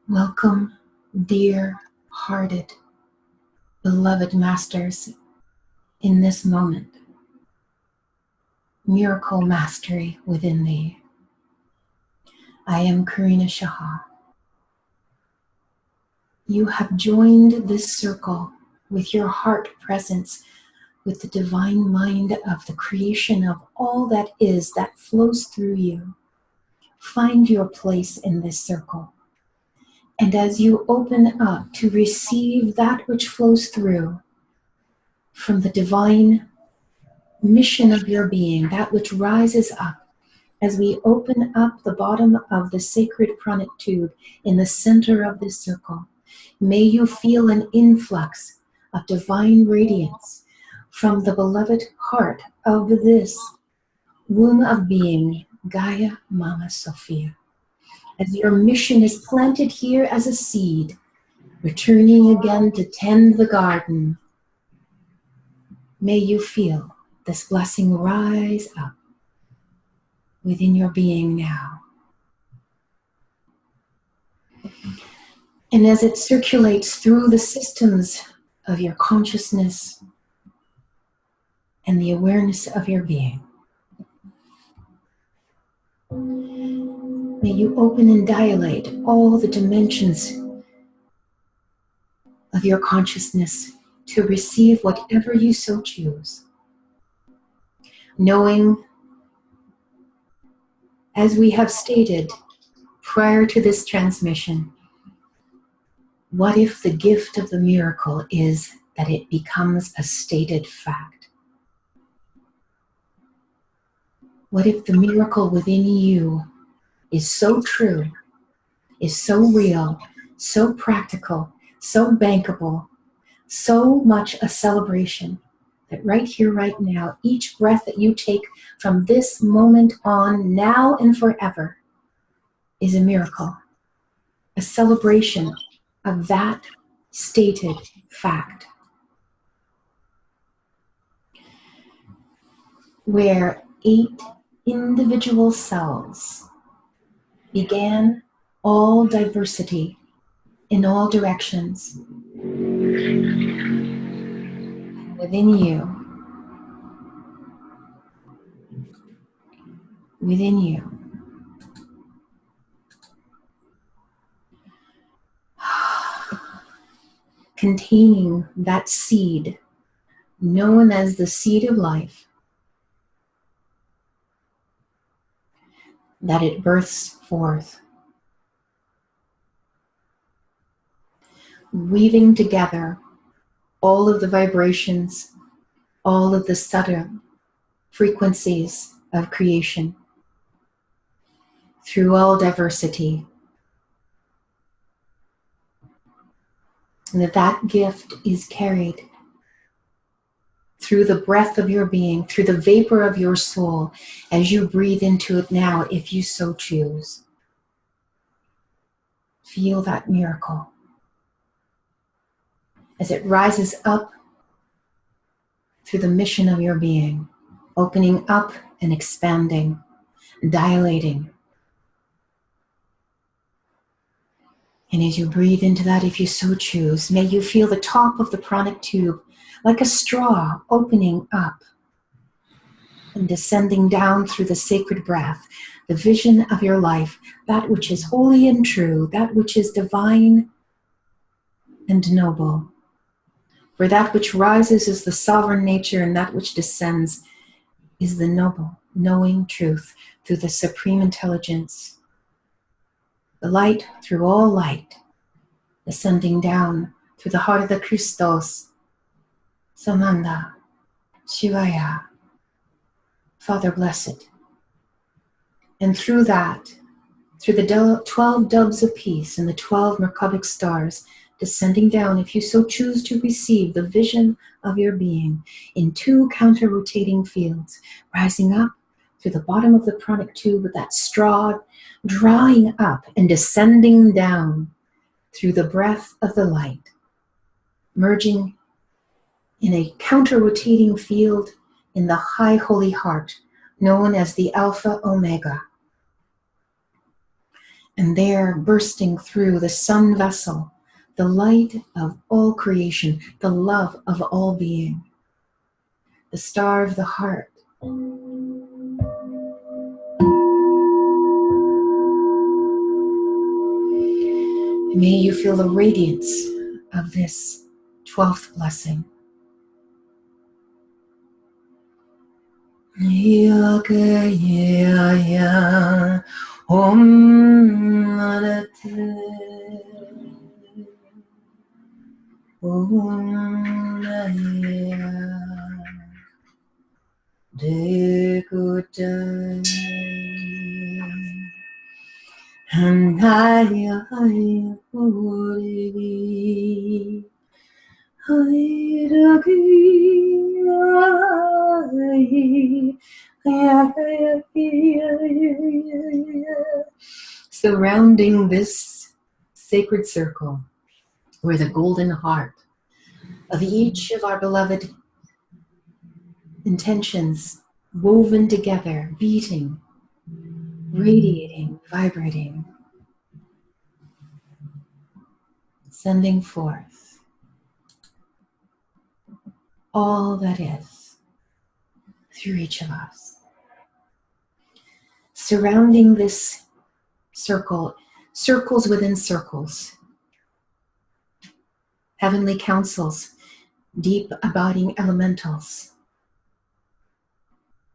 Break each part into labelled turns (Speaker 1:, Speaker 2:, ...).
Speaker 1: Welcome, dear-hearted, beloved masters, in this moment. Miracle mastery within thee. I am Karina Shah. You have joined this circle with your heart presence, with the divine mind of the creation of all that is, that flows through you. Find your place in this circle. And as you open up to receive that which flows through from the divine mission of your being, that which rises up, as we open up the bottom of the sacred pranic tube in the center of this circle, may you feel an influx of divine radiance from the beloved heart of this womb of being, Gaia Mama Sophia. As your mission is planted here as a seed, returning again to tend the garden, may you feel this blessing rise up within your being now. And as it circulates through the systems of your consciousness and the awareness of your being, may you open and dilate all the dimensions of your consciousness to receive whatever you so choose. Knowing, as we have stated prior to this transmission, what if the gift of the miracle is that it becomes a stated fact? What if the miracle within you is so true, is so real, so practical, so bankable, so much a celebration that right here, right now, each breath that you take from this moment on, now and forever, is a miracle, a celebration of that stated fact, where 8 individual cells began all diversity in all directions. And within you, containing that seed known as the seed of life, that it births forth, weaving together all of the vibrations, all of the subtle frequencies of creation through all diversity. And that gift is carried through the breath of your being, through the vapor of your soul, as you breathe into it now, if you so choose. Feel that miracle as it rises up through the mission of your being, opening up and expanding, dilating. And as you breathe into that, if you so choose, may you feel the top of the pranic tube like a straw opening up and descending down through the sacred breath, the vision of your life, that which is holy and true, that which is divine and noble. For that which rises is the sovereign nature, and that which descends is the noble, knowing truth through the supreme intelligence. The light through all light, descending down through the heart of the Christos, Samanda, Shivaya, Father Blessed. And through that, through the 12 doves of peace and the 12 Merkabic stars, descending down, if you so choose to receive the vision of your being in 2 counter-rotating fields, rising up through the bottom of the pranic tube with that straw, drawing up and descending down through the breath of the light, merging in a counter-rotating field in the high holy heart, known as the Alpha Omega. And there, bursting through the sun vessel, the light of all creation, the love of all being, the star of the heart. May you feel the radiance of this 12th blessing. Surrounding this sacred circle, where the golden heart of each of our beloved intentions woven together, beating, radiating, vibrating, sending forth all that is through each of us. Surrounding this circle, circles within circles, heavenly councils, deep abiding elementals,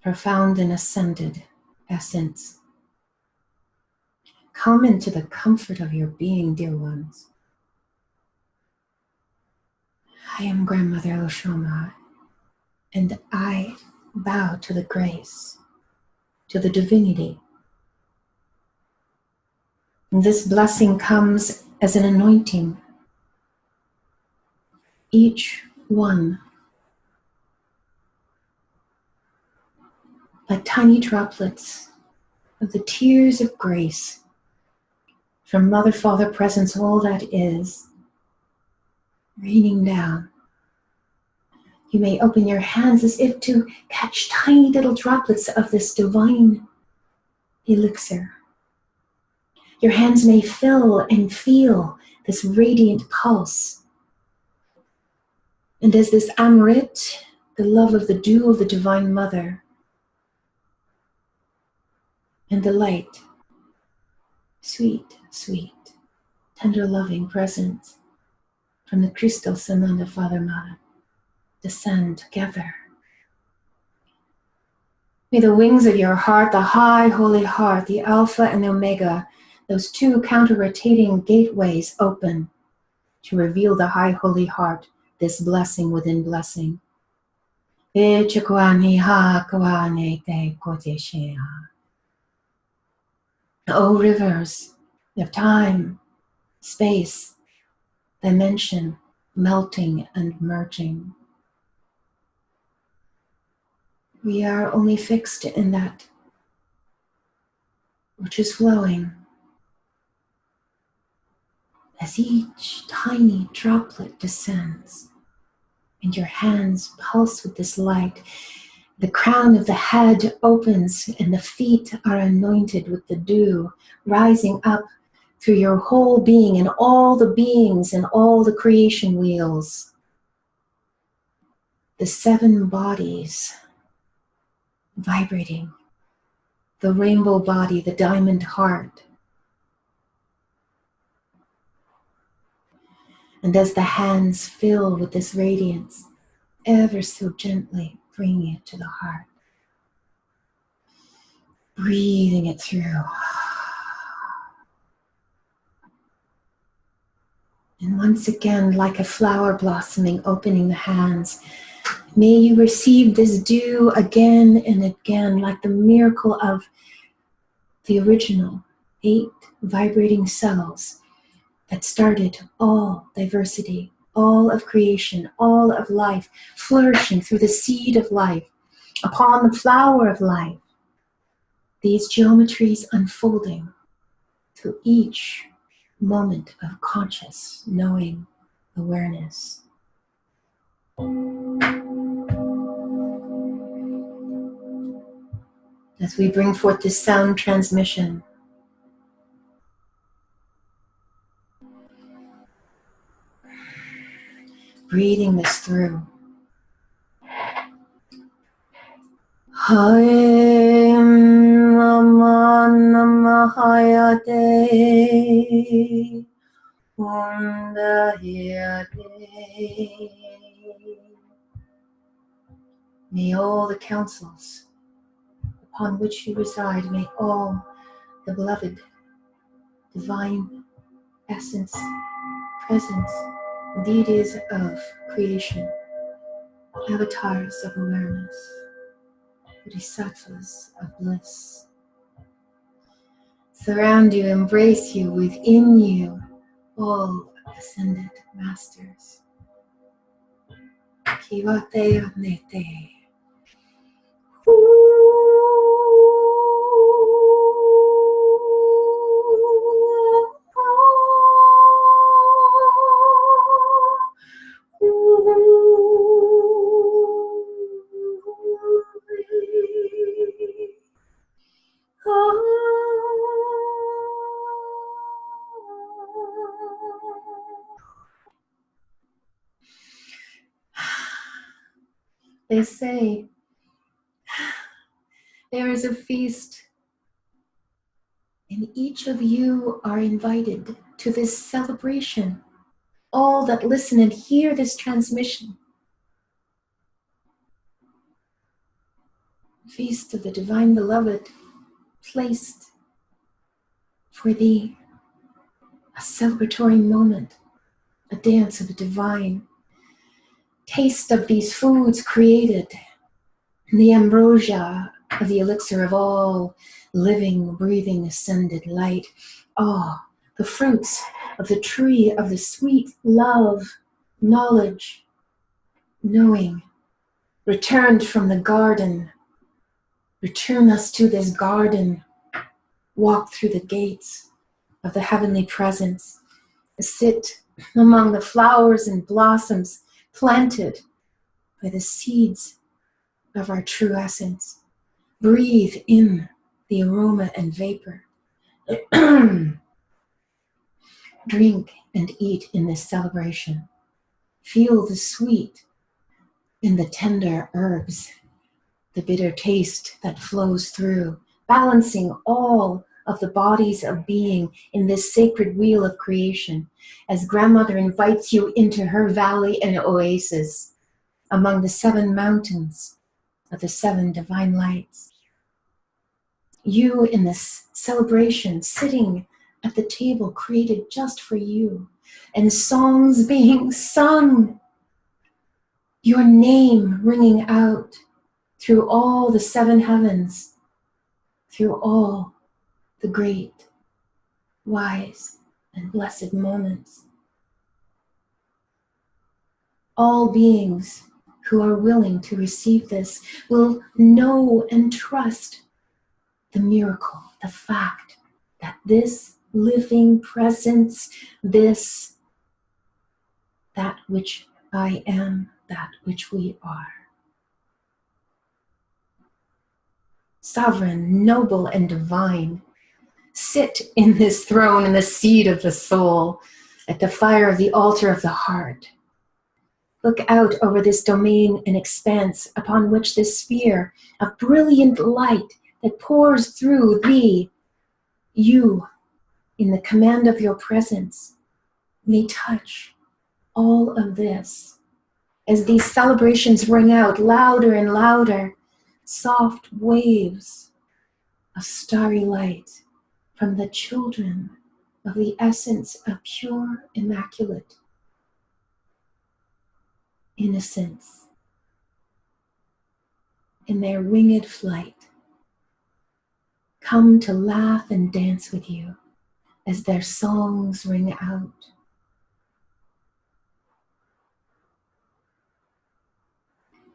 Speaker 1: profound and ascended essence. Come into the comfort of your being, dear ones. I am Grandmother Oshoma, and I bow to the grace, to the divinity. And this blessing comes as an anointing. Each one, like tiny droplets of the tears of grace from Mother, Father, Presence, all that is, raining down. You may open your hands as if to catch tiny little droplets of this divine elixir. Your hands may fill and feel this radiant pulse. And as this Amrit, the love of the dew of the Divine Mother, and the light, sweet, sweet, tender, loving presence from the Crystal Sananda Father Mother, descend together. May the wings of your heart, the high holy heart, the Alpha and the Omega, those two counter-rotating gateways open to reveal the high holy heart, this blessing within blessing. O rivers of time, space, dimension, melting and merging. We are only fixed in that which is flowing. As each tiny droplet descends and your hands pulse with this light, the crown of the head opens and the feet are anointed with the dew, rising up through your whole being and all the beings and all the creation wheels. The 7 bodies vibrating, the rainbow body, the diamond heart. And as the hands fill with this radiance, ever so gently bringing it to the heart, breathing it through. And once again, like a flower blossoming, opening the hands, may you receive this dew again and again, like the miracle of the original 8 vibrating cells that started all diversity, all of creation, all of life, flourishing through the seed of life, upon the flower of life. These geometries unfolding through each moment of conscious knowing awareness. As we bring forth this sound transmission, breathing this through. Haim Namahayate Undahiyate. May all the counsels upon which you reside, may all the beloved divine essence, presence, deities of creation, avatars of awareness, bodhisattvas of bliss, surround you, embrace you, within you, all ascended masters. Kiwate Anete. They say there is a feast, and each of you are invited to this celebration. All that listen and hear this transmission. Feast of the Divine Beloved, placed for thee, a celebratory moment, a dance of the divine. Taste of these foods created, the ambrosia of the elixir of all living, breathing, ascended light. Oh, the fruits of the tree of the sweet love, knowledge, knowing, returned from the garden. Return us to this garden. Walk through the gates of the heavenly presence. Sit among the flowers and blossoms planted by the seeds of our true essence. Breathe in the aroma and vapor. Drink and eat in this celebration. Feel the sweet in the tender herbs, the bitter taste that flows through, balancing all of the bodies of being in this sacred wheel of creation, as grandmother invites you into her valley and oasis among the 7 mountains of the 7 divine lights. You in this celebration, sitting at the table created just for you, and songs being sung, your name ringing out through all the 7 heavens, through all the great, wise, and blessed moments. All beings who are willing to receive this will know and trust the miracle, the fact that this living presence, that which I am, that which we are, sovereign, noble, and divine, sit in this throne in the seat of the soul, at the fire of the altar of the heart. Look out over this domain and expanse upon which this sphere of brilliant light that pours through thee, you, in the command of your presence, may touch all of this. As these celebrations ring out louder and louder, soft waves of starry light from the children of the essence of pure, immaculate innocence in their winged flight, come to laugh and dance with you as their songs ring out.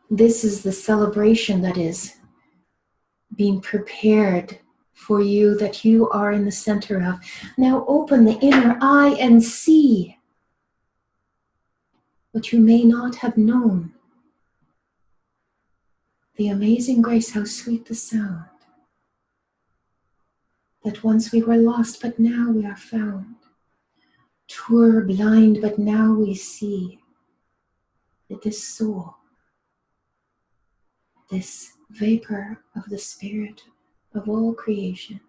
Speaker 1: This is the celebration that is being prepared for you, that you are in the center of. Now open the inner eye and see what you may not have known. The amazing grace, how sweet the sound, that once we were lost, but now we are found. 'Twere blind, but now we see. that this soul, this vapor of the spirit of all creation,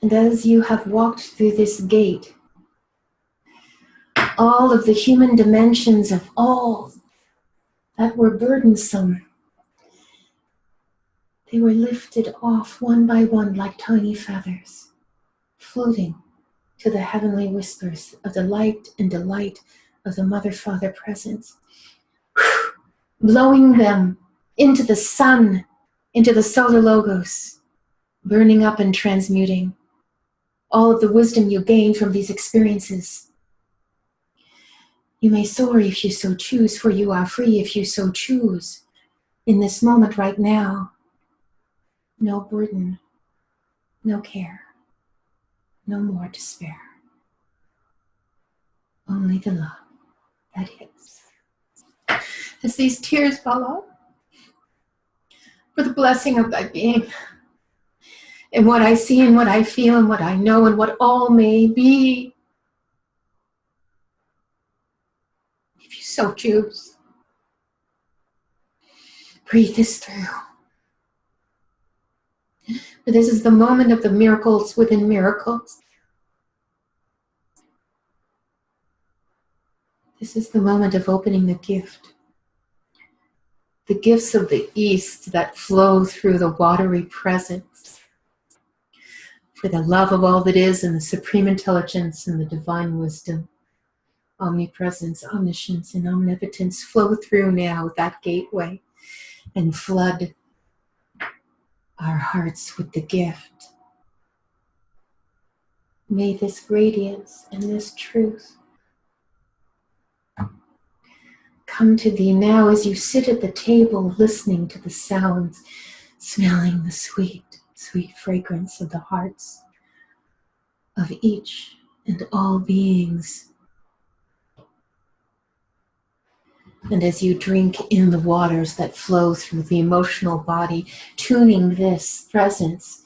Speaker 1: and as you have walked through this gate, all of the human dimensions of all that were burdensome, they were lifted off one by one like tiny feathers, floating to the heavenly whispers of the light and delight of the Mother-Father presence, blowing them into the sun, into the solar logos, burning up and transmuting all of the wisdom you gain from these experiences. You may soar if you so choose, for you are free if you so choose. In this moment right now, no burden, no care, no more despair. Only the love that is. As these tears fall out, for the blessing of thy being, and what I see and what I feel and what I know and what all may be, if you so choose, breathe this through. For this is the moment of the miracles within miracles. This is the moment of opening the gift. The gifts of the East that flow through the watery presence. For the love of all that is and the supreme intelligence and the divine wisdom, omnipresence, omniscience, and omnipotence flow through now that gateway and flood our hearts with the gift. May this radiance and this truth come to thee now as you sit at the table listening to the sounds, smelling the sweet, sweet fragrance of the hearts of each and all beings. And as you drink in the waters that flow through the emotional body, tuning this presence,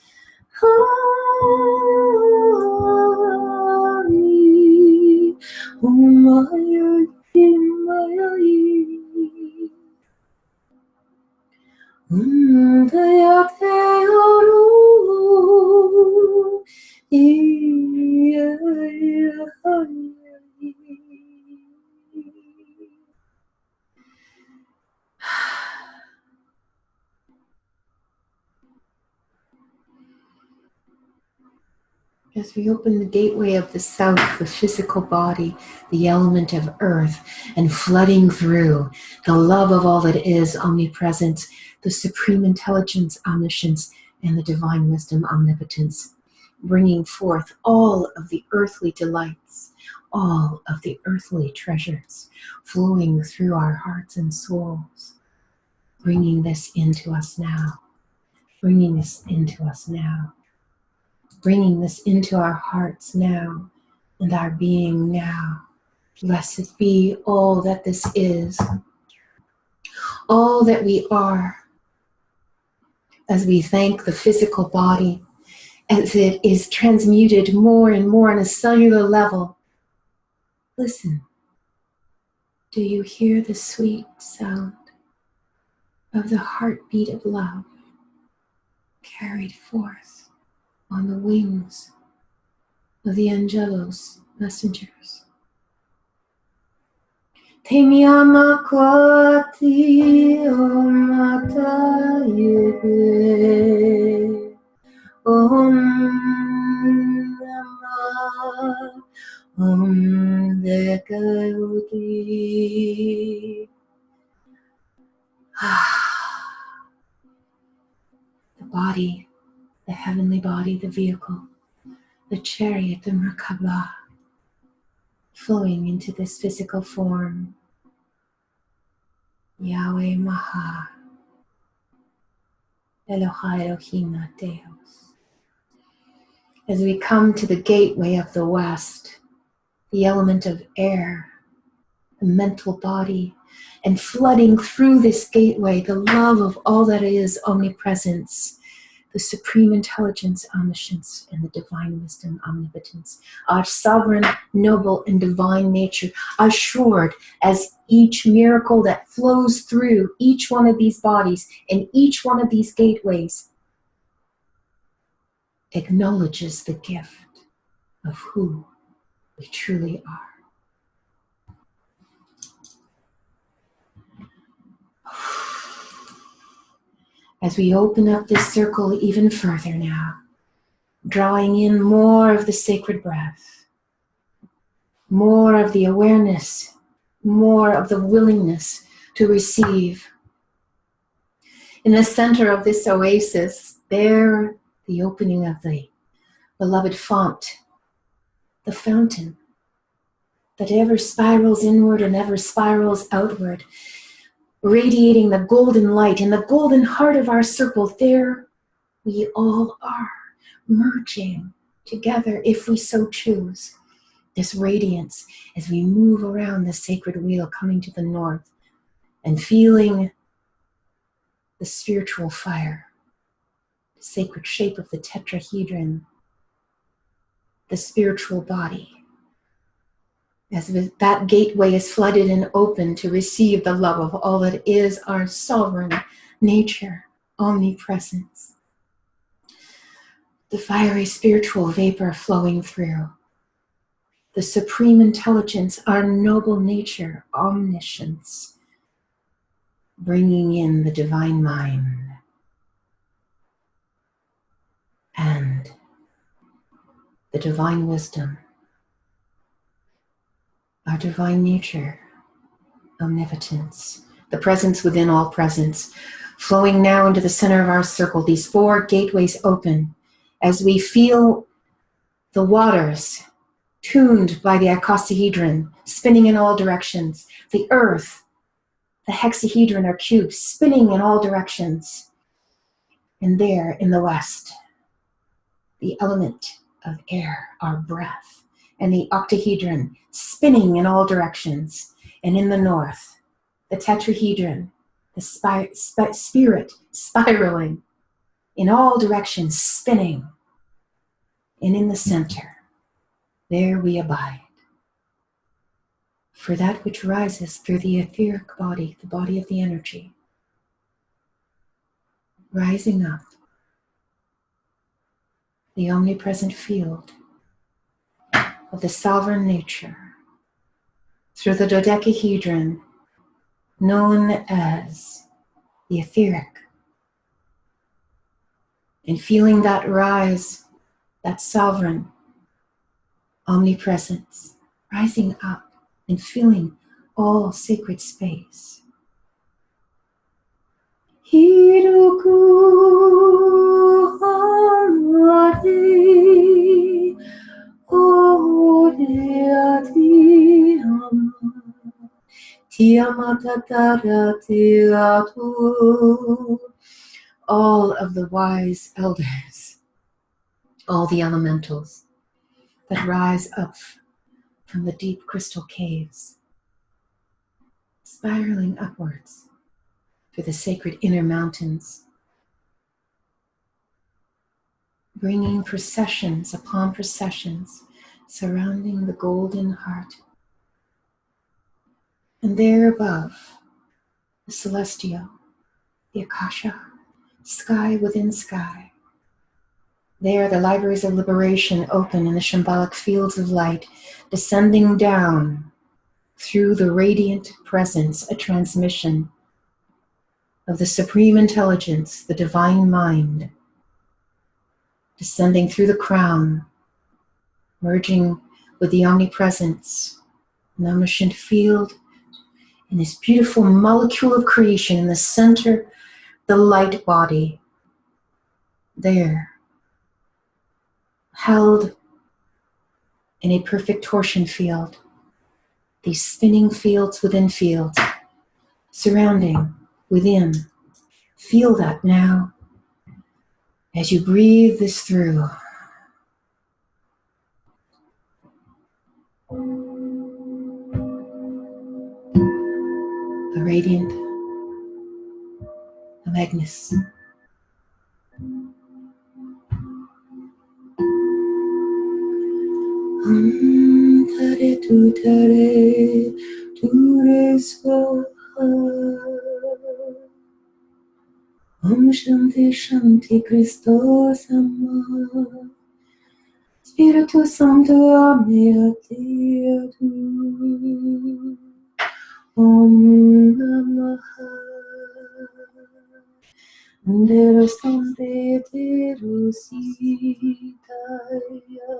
Speaker 1: as we open the gateway of the south, the physical body, the element of earth, and flooding through the love of all that is omnipresent, the supreme intelligence, omniscience, and the divine wisdom, omnipotence, bringing forth all of the earthly delights, all of the earthly treasures, flowing through our hearts and souls, bringing this into us now, bringing this into us now, bringing this into our hearts now and our being now. Blessed be all that this is, all that we are, as we thank the physical body, as it is transmuted more and more on a cellular level. Listen, do you hear the sweet sound of the heartbeat of love carried forth on the wings of the angelos, messengers? Te miama kwati o mata yebe Om Dekayoti. The body, the heavenly body, the vehicle, the chariot, the Merkabah, flowing into this physical form. Yahweh Maha, Elohai Elohim Deus. As we come to the gateway of the west, the element of air, the mental body, and flooding through this gateway, the love of all that is omnipresence, the supreme intelligence, omniscience, and the divine wisdom, omnipotence, our sovereign, noble, and divine nature, assured as each miracle that flows through each one of these bodies and each one of these gateways acknowledges the gift of who we truly are. As we open up this circle even further now, drawing in more of the sacred breath, more of the awareness, more of the willingness to receive. In the center of this oasis, there, the opening of the beloved font, the fountain that ever spirals inward and ever spirals outward, radiating the golden light in the golden heart of our circle. There we all are, merging together if we so choose. This radiance as we move around the sacred wheel, coming to the north and feeling the spiritual fire, the sacred shape of the tetrahedron, the spiritual body. As that gateway is flooded and open to receive the love of all that is our sovereign nature, omnipresence. The fiery spiritual vapor flowing through. The supreme intelligence, our noble nature, omniscience, bringing in the divine mind. And the divine wisdom, our divine nature, omnipotence, the presence within all presence, flowing now into the center of our circle, these four gateways open, as we feel the waters tuned by the icosahedron, spinning in all directions, the earth, the hexahedron or cube, spinning in all directions, and there in the west, the element of air, our breath, and the octahedron, spinning in all directions, and in the north, the tetrahedron, the spirit spiraling in all directions, spinning. And in the center, there we abide. For that which rises through the etheric body, the body of the energy, rising up, the omnipresent field of the sovereign nature, through the dodecahedron, known as the etheric, and feeling that rise, that sovereign omnipresence, rising up and filling all sacred space. Hiroku Harari Oreati Hama Tiamatara Tiatu. All of the wise elders, all the elementals that rise up from the deep crystal caves, spiraling upwards through the sacred inner mountains, bringing processions upon processions surrounding the golden heart. And there above, the celestial, the Akasha, sky within sky. There, the libraries of liberation open in the Shambhalic fields of light, descending down through the radiant presence, a transmission of the supreme intelligence, the divine mind, descending through the crown, merging with the omnipresence, an omniscient field, in this beautiful molecule of creation in the center, the light body, there, held in a perfect torsion field, these spinning fields within fields, surrounding, within. Feel that now as you breathe this through. The radiant, the Magnus, Tare ture swaha. Shanti Shanti Christos Amma. Spiritus Sancto Ameateatu. Om Namaha. Deus Sante Terusitaya.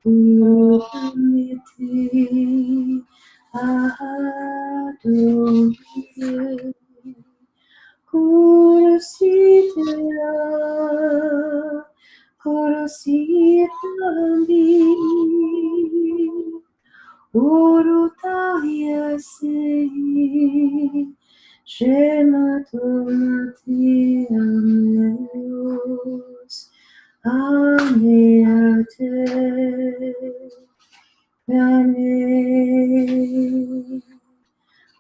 Speaker 1: Purushamiti Ahadunye. Kurusitaya. Kurusitami. Urutaya Sehi. Shematonati Ameos. Ameate, Ame,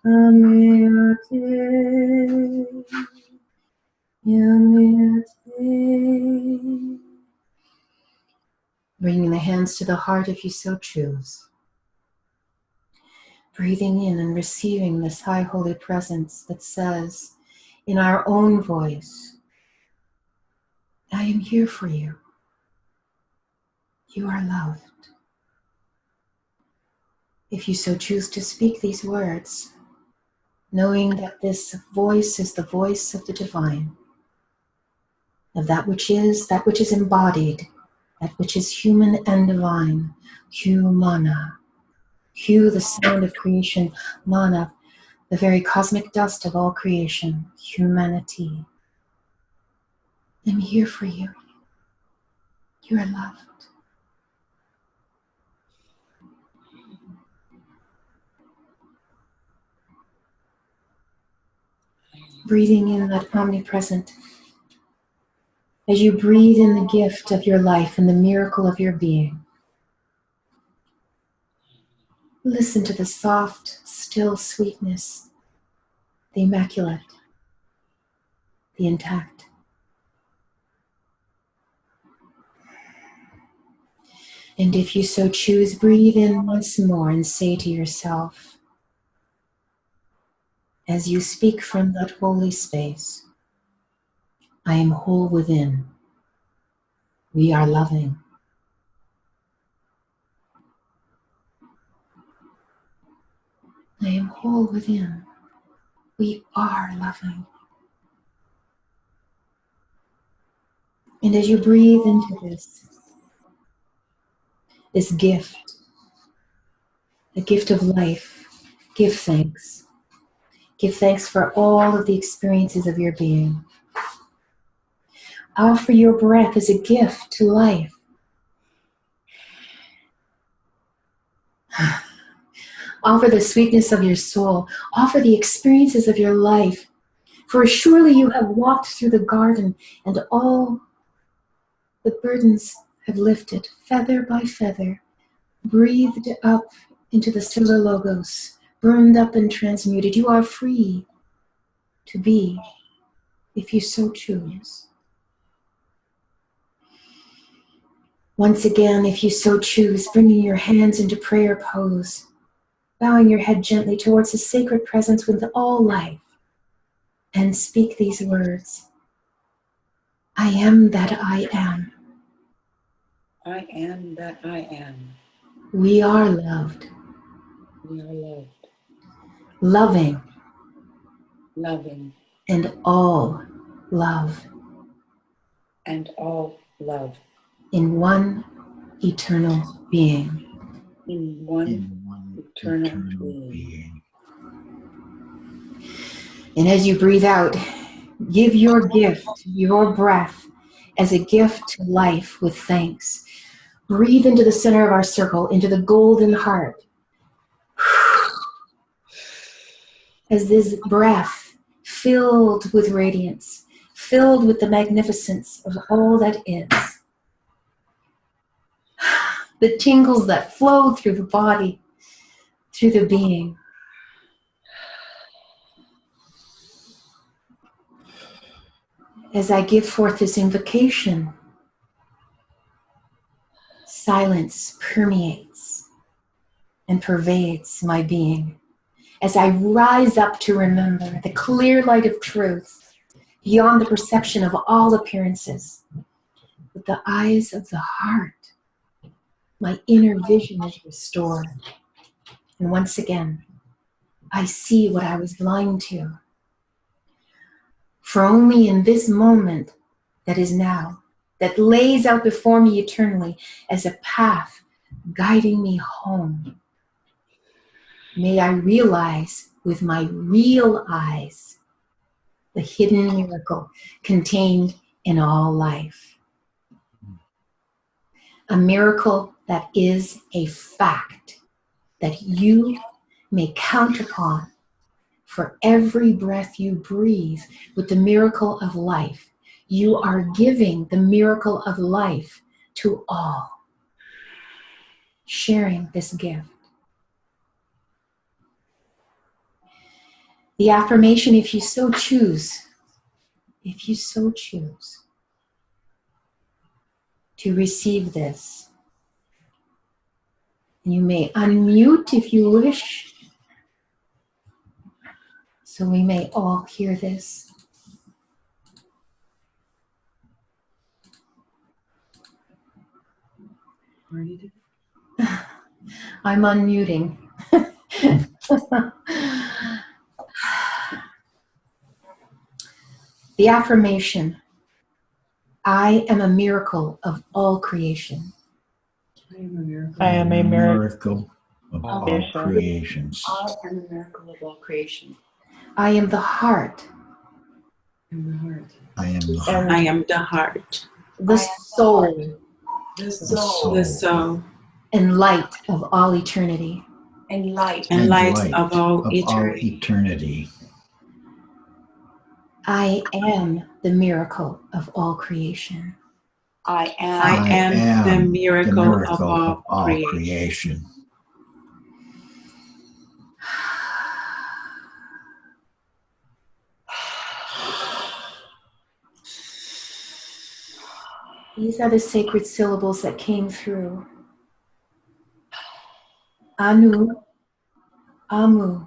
Speaker 1: Ameate, Ameate. Bringing the hands to the heart if you so choose. Breathing in and receiving this high holy presence that says in our own voice, I am here for you. You are loved. If you so choose to speak these words, knowing that this voice is the voice of the divine, of that which is embodied, that which is human and divine, humana, hu, the sound of creation, mana, the very cosmic dust of all creation, humanity. I'm here for you. You are loved. Breathing in that omnipresent. As you breathe in the gift of your life and the miracle of your being, listen to the soft, still sweetness, the immaculate, the intact. And if you so choose, breathe in once more and say to yourself, as you speak from that holy space, I am whole within. We are loving. I am whole within. We are loving. And as you breathe into this gift, the gift of life, give thanks. Give thanks for all of the experiences of your being. Offer your breath as a gift to life. Offer the sweetness of your soul. Offer the experiences of your life. For surely you have walked through the garden and all the burdens have lifted, feather by feather, breathed up into the Sila Logos, burned up and transmuted. You are free to be, if you so choose. Once again, if you so choose, bringing your hands into prayer pose, bowing your head gently towards the sacred presence with all life, and speak these words. I am that I am.
Speaker 2: I am that I am.
Speaker 1: We are loved.
Speaker 2: We are loved.
Speaker 1: Loving.
Speaker 2: Loving.
Speaker 1: And all love.
Speaker 2: And all love.
Speaker 1: In one eternal being.
Speaker 2: In one eternal being.
Speaker 1: And as you breathe out, give your gift, your breath, as a gift to life with thanks. Breathe into the center of our circle, into the golden heart. As this breath, filled with radiance, filled with the magnificence of all that is. The tingles that flow through the body, through the being. As I give forth this invocation, Silence permeates and pervades my being as I rise up to remember the clear light of truth beyond the perception of all appearances. With the eyes of the heart, my inner vision is restored. And once again, I see what I was blind to. For only in this moment that is now, that lays out before me eternally as a path guiding me home, may I realize with my real eyes the hidden miracle contained in all life. A miracle that is a fact that you may count upon for every breath you breathe with the miracle of life. You are giving the miracle of life to all, sharing this gift. The affirmation, if you so choose to receive this, you may unmute if you wish, so we may all hear this. I'm unmuting. The affirmation, I am a miracle of all creation.
Speaker 2: I am a miracle.
Speaker 3: I am a
Speaker 4: miracle of all
Speaker 3: creation.
Speaker 4: creations.
Speaker 2: I am a miracle of all creation.
Speaker 1: I am the heart,
Speaker 2: I am the heart.
Speaker 4: I am the heart.
Speaker 2: I am the heart.
Speaker 1: the soul,
Speaker 2: The
Speaker 4: soul.
Speaker 2: The soul.
Speaker 1: and light of all eternity.
Speaker 2: And light. And light of all eternity.
Speaker 4: eternity.
Speaker 1: I am the miracle of all creation.
Speaker 2: I am the miracle of all creation.
Speaker 1: These are the sacred syllables that came through. Anu, Amu,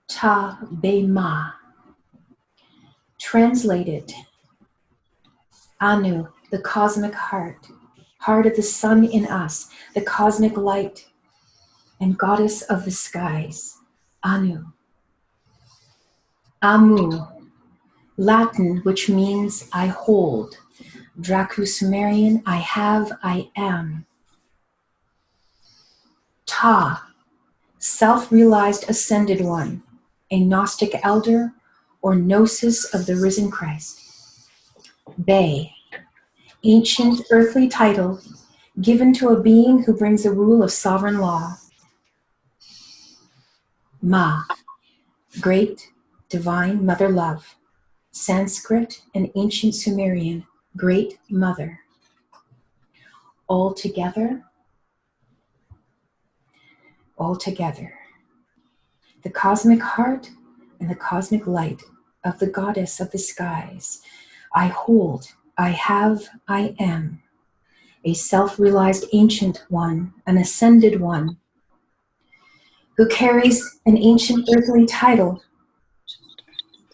Speaker 1: Ta, Be, Ma. Translated, Anu, the cosmic heart, heart of the sun in us, the cosmic light, and goddess of the skies, Anu. Amu, Latin, which means I hold. Draco-Sumerian, I have, I am. Ta, self-realized ascended one, a Gnostic elder or gnosis of the risen Christ. Be, ancient earthly title given to a being who brings a rule of sovereign law. Ma, great, divine mother love, Sanskrit and ancient Sumerian, great mother. All together, the cosmic heart and the cosmic light of the goddess of the skies. I hold, I have, I am, a self-realized ancient one, an ascended one, who carries an ancient earthly title,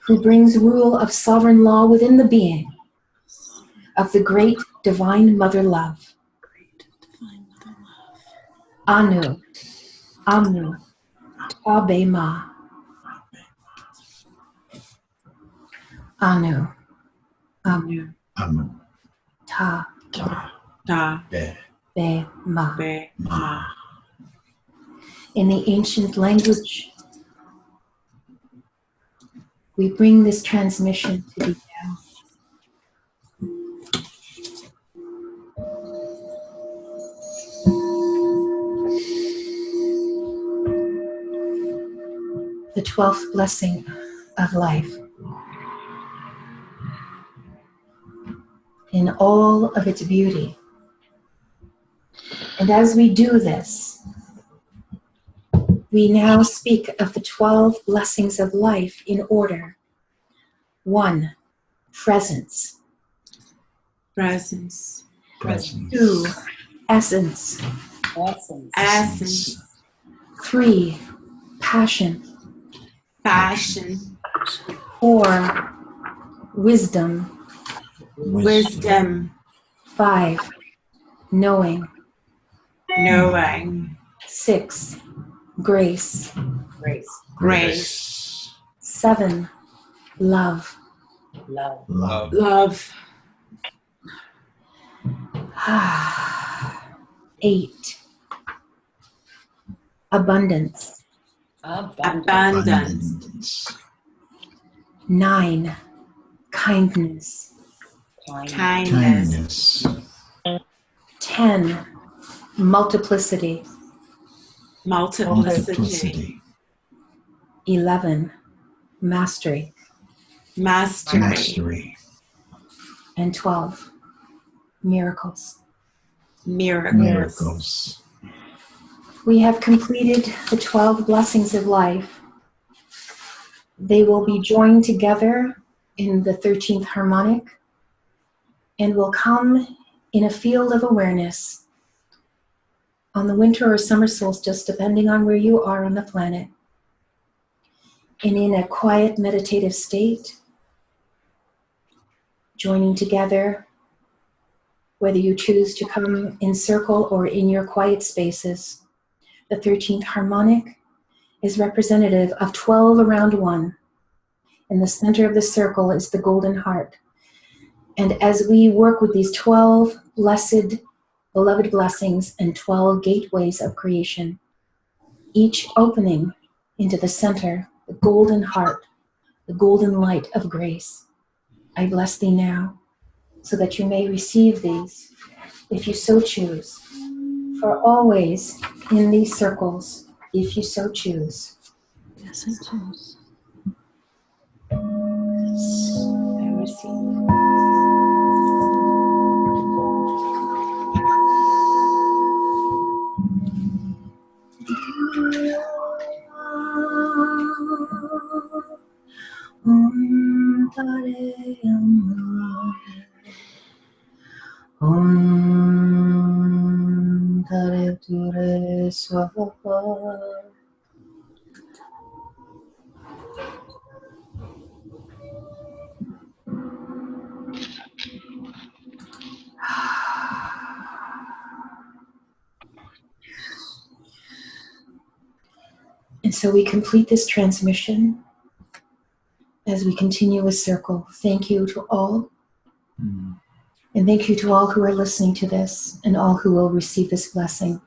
Speaker 1: who brings rule of sovereign law within the being of the great divine mother love. Anu, Amu, Ta, Be, Ma. Anu, Amu,
Speaker 4: Amu,
Speaker 1: Ta,
Speaker 2: Ta,
Speaker 4: Be,
Speaker 1: Ma.
Speaker 2: Be, Ma.
Speaker 1: In the ancient language, we bring this transmission to be now. The 12th blessing of life. In all of its beauty. And as we do this, we now speak of the 12 blessings of life in order. 1, presence.
Speaker 2: Presence.
Speaker 4: presence.
Speaker 1: 2, essence.
Speaker 2: Essence.
Speaker 1: 3, passion. 4, wisdom. 5, knowing. 6, grace. 7, love. 8, abundance. 9, kindness. 10, multiplicity. 11, mastery. And 12, miracles. We have completed the 12 blessings of life. They will be joined together in the 13th harmonic and will come in a field of awareness on the winter or summer solstice, depending on where you are on the planet, and in a quiet meditative state, joining together, whether you choose to come in circle or in your quiet spaces. The 13th harmonic is representative of 12 around 1. In the center of the circle is the golden heart. And as we work with these 12 blessed, beloved blessings and 12 gateways of creation, each opening into the center, the golden heart, the golden light of grace, I bless thee now, so that you may receive these, if you so choose, for always in these circles, if you so choose.
Speaker 2: Yes, I choose. I receive.
Speaker 1: Om Tare Ture Swaha. And so we complete this transmission as we continue with circle. Thank you to all. And thank you to all who are listening to this and all who will receive this blessing.